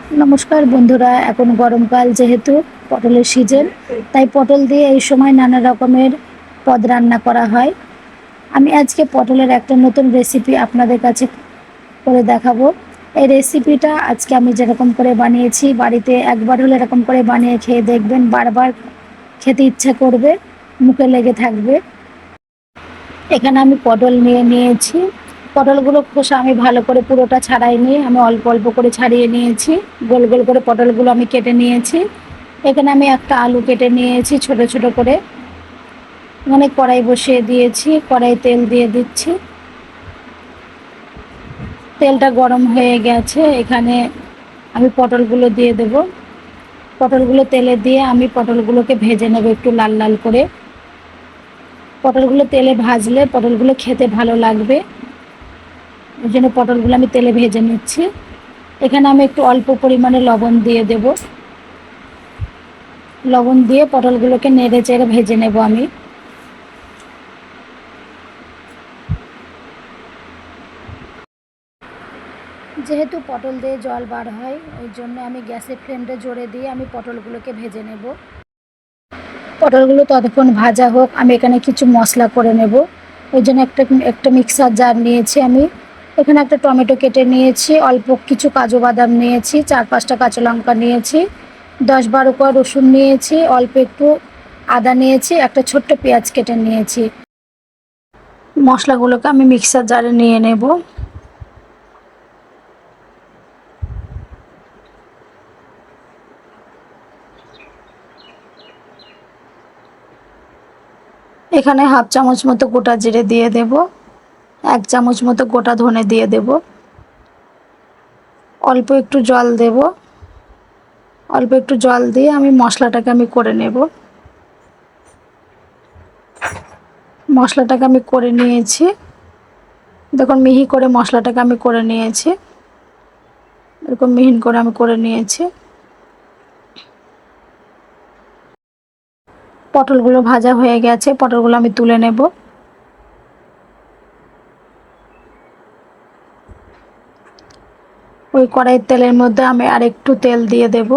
নমস্কার বন্ধুরা, এখন গরমকাল যেহেতু পটলের সিজন, তাই পটল দিয়ে এই সময় নানা রকমের পদ রান্না করা হয়। আমি আজকে পটলের একটা নতুন রেসিপি আপনাদের কাছে করে দেখাবো। এই রেসিপিটা আজকে আমি যেরকম করে বানিয়েছি, বাড়িতে একবার হলে এরকম করে বানিয়ে খেয়ে দেখবেন, বারবার খেতে ইচ্ছা করবে, মুখে লেগে থাকবে। এখানে আমি পটল নিয়েছি। পটলগুলো খোসা আমি ভালো করে পুরোটা ছাড়াইনি, আমি অল্প অল্প করে ছাড়িয়ে নিয়েছি। গোল গোল করে পটলগুলো আমি কেটে নিয়েছি। এখানে আমি একটা আলু কেটে নিয়েছি ছোট ছোট করে। মানে কড়াই বসিয়ে দিয়েছি, কড়াই তেল দিয়ে দিচ্ছি। তেলটা গরম হয়ে গেছে, এখানে আমি পটলগুলো দিয়ে দেব। পটলগুলো তেলে দিয়ে আমি পটলগুলোকে ভেজে নেব একটু লাল লাল করে। পটলগুলো তেলে ভাজলে পটলগুলো খেতে ভালো লাগবে, ওই জন্য পটলগুলো আমি তেলে ভেজে নিচ্ছি। এখানে আমি একটু অল্প পরিমাণে লবণ দিয়ে দেব। লবণ দিয়ে পটলগুলোকে নেড়ে চেড়ে ভেজে নেব আমি। যেহেতু পটল দিয়ে জল বার হয়, ওই জন্য আমি গ্যাসের ফ্লেমটা জোরে দিয়ে আমি পটলগুলোকে ভেজে নেব। পটলগুলো ততক্ষণ ভাজা হোক, আমি এখানে কিছু মশলা করে নেব। ওই জন্য একটা মিক্সার জার নিয়েছি আমি। এখানে একটা টমেটো কেটে নিয়েছি, অল্প কিছু কাজু বাদাম নিয়েছি, 4-5টা কাঁচা লঙ্কা নিয়েছি, 10-12 কোয়া রসুন নিয়েছি, অল্প একটু আদা নিয়েছি, একটা ছোট্ট পেঁয়াজ কেটে নিয়েছি। মশলাগুলোকে আমি মিক্সার জারে নিয়ে নেব। এখানে হাফ চামচ মতো গোটা জিরে দিয়ে দেব, 1 চামচ মতো গোটা ধনে দিয়ে দেব, অল্প একটু জল দেব। অল্প একটু জল দিয়ে আমি মশলাটাকে আমি করে নেব। মশলাটাকে আমি করে নিয়েছি, দেখুন মিহি করে মশলাটাকে আমি করে নিয়েছি, এরকম মিহিন করে আমি করে নিয়েছি। পটলগুলো ভাজা হয়ে গেছে, পটলগুলো আমি তুলে নেব। ওই কড়াইয়ের তেলের মধ্যে আমি আরেকটু তেল দিয়ে দেব।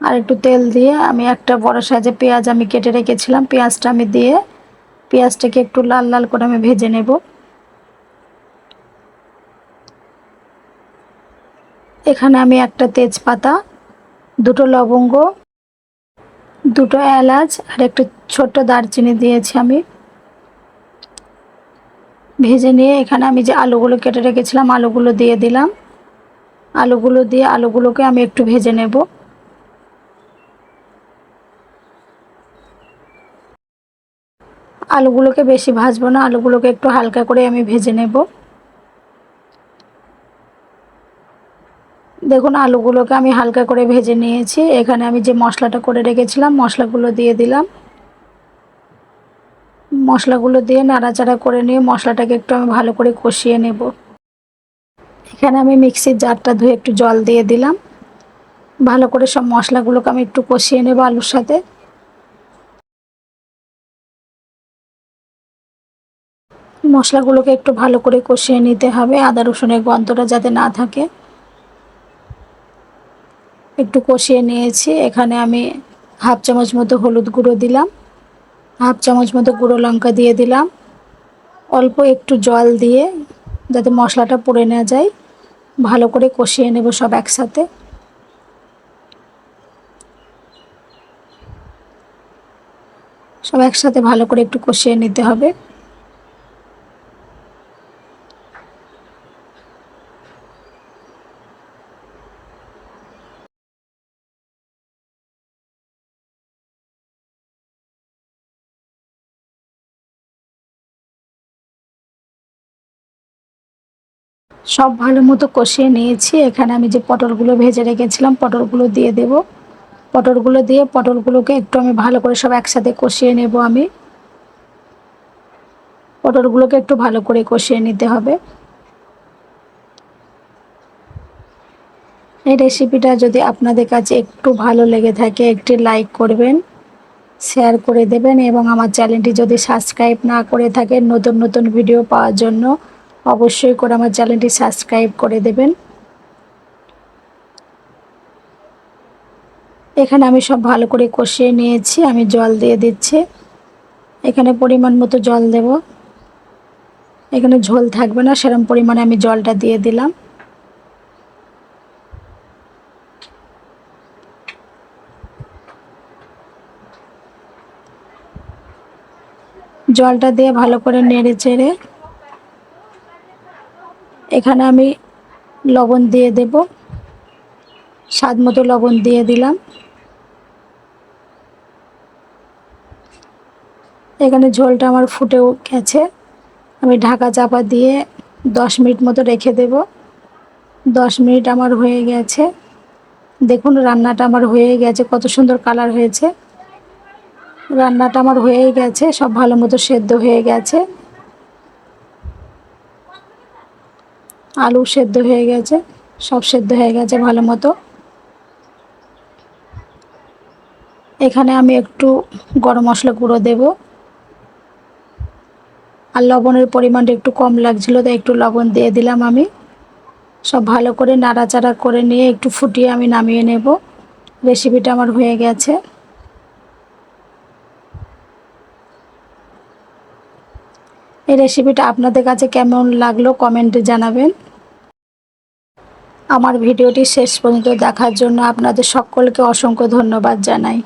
আর একটু তেল দিয়ে আমি একটা বড় সাইজের পেঁয়াজ আমি কেটে রেখেছিলাম, পেঁয়াজটা আমি দিয়ে পেঁয়াজটাকে একটু লাল লাল করে আমি ভেজে নেব। এখানে আমি একটা তেজপাতা, 2টো লবঙ্গ, 2টো এলাচ আর একটা ছোট্ট দারচিনি দিয়েছি আমি। ভেজে নিয়ে এখানে আমি যে আলুগুলো কেটে রেখেছিলাম আলুগুলো দিয়ে দিলাম। আলুগুলো দিয়ে আলুগুলোকে আমি একটু ভেজে নেব। আলুগুলোকে বেশি ভাজবো না, আলুগুলোকে একটু হালকা করে আমি ভেজে নেব। দেখুন আলুগুলোকে আমি হালকা করে ভেজে নিয়েছি। এখানে আমি যে মশলাটা করে রেখেছিলাম মশলাগুলো দিয়ে দিলাম। মশলাগুলো দিয়ে নাড়াচাড়া করে নিয়ে মশলাটাকে একটু আমি ভালো করে কষিয়ে নেব। এখানে আমি মিক্সির জারটা ধুয়ে একটু জল দিয়ে দিলাম। ভালো করে সব মশলাগুলোকে আমি একটু কষিয়ে নেব আলুর সাথে। মশলাগুলোকে একটু ভালো করে কষিয়ে নিতে হবে, আদা রসুনের গন্ধটা যাতে না থাকে। একটু কষিয়ে নিয়েছি। এখানে আমি হাফ চামচ মতো হলুদ গুঁড়ো দিলাম, হাফ চামচ মতো গুঁড়ো লঙ্কা দিয়ে দিলাম। অল্প একটু জল দিয়ে যাতে মশলাটা পুড়ে না যায় ভালো করে কষিয়ে নেব সব একসাথে। সব একসাথে ভালো করে একটু কষিয়ে নিতে হবে। সব ভালো মতো কষিয়ে নিয়েছি। এখানে আমি যে পটলগুলো ভেজে রেখেছিলাম পটলগুলো দিয়ে দেব। পটলগুলো দিয়ে পটলগুলোকে একটু আমি ভালো করে সব একসাথে কষিয়ে নেব আমি। পটলগুলোকে একটু ভালো করে কষিয়ে নিতে হবে। এই রেসিপিটা যদি আপনাদের কাছে একটু ভালো লেগে থাকে একটি লাইক করবেন, শেয়ার করে দেবেন এবং আমার চ্যানেলটি যদি সাবস্ক্রাইব না করে থাকেন নতুন নতুন ভিডিও পাওয়ার জন্য অবশ্যই করে আমার চ্যানেলটি সাবস্ক্রাইব করে দেবেন। এখানে আমি সব ভালো করে কষিয়ে নিয়েছি। আমি জল দিয়ে দিচ্ছি। এখানে পরিমাণ মতো জল দেব। এখানে ঝোল থাকবে না, সেরকম পরিমাণে আমি জলটা দিয়ে দিলাম। জলটা দিয়ে ভালো করে নেড়ে চেড়ে এখানে আমি লবণ দিয়ে দেব। স্বাদ মতো লবণ দিয়ে দিলাম। এখানে ঝোলটা আমার ফুটেও গেছে। আমি ঢাকা চাপা দিয়ে 10 মিনিট মতো রেখে দেব। 10 মিনিট আমার হয়ে গেছে। দেখুন রান্নাটা আমার হয়ে গেছে, কত সুন্দর কালার হয়েছে। রান্নাটা আমার হয়েই গেছে, সব ভালো মতো সেদ্ধ হয়ে গেছে। আলু সেদ্ধ হয়ে গেছে, সব সেদ্ধ হয়ে গেছে ভালো মতো। এখানে আমি একটু গরম মশলা গুঁড়ো দেব। আর লবণের পরিমাণটা একটু কম লাগছিল, তাই একটু লবণ দিয়ে দিলাম আমি। সব ভালো করে নাড়াচাড়া করে নিয়ে একটু ফুটিয়ে আমি নামিয়ে নেব। রেসিপিটা আমার হয়ে গেছে। এই রেসিপিটা আপনাদের কাছে কেমন লাগলো কমেন্টে জানাবেন। আমার ভিডিওটি শেষ পর্যন্ত দেখার জন্য আপনাদের সকলকে অসংখ্য ধন্যবাদ জানাই।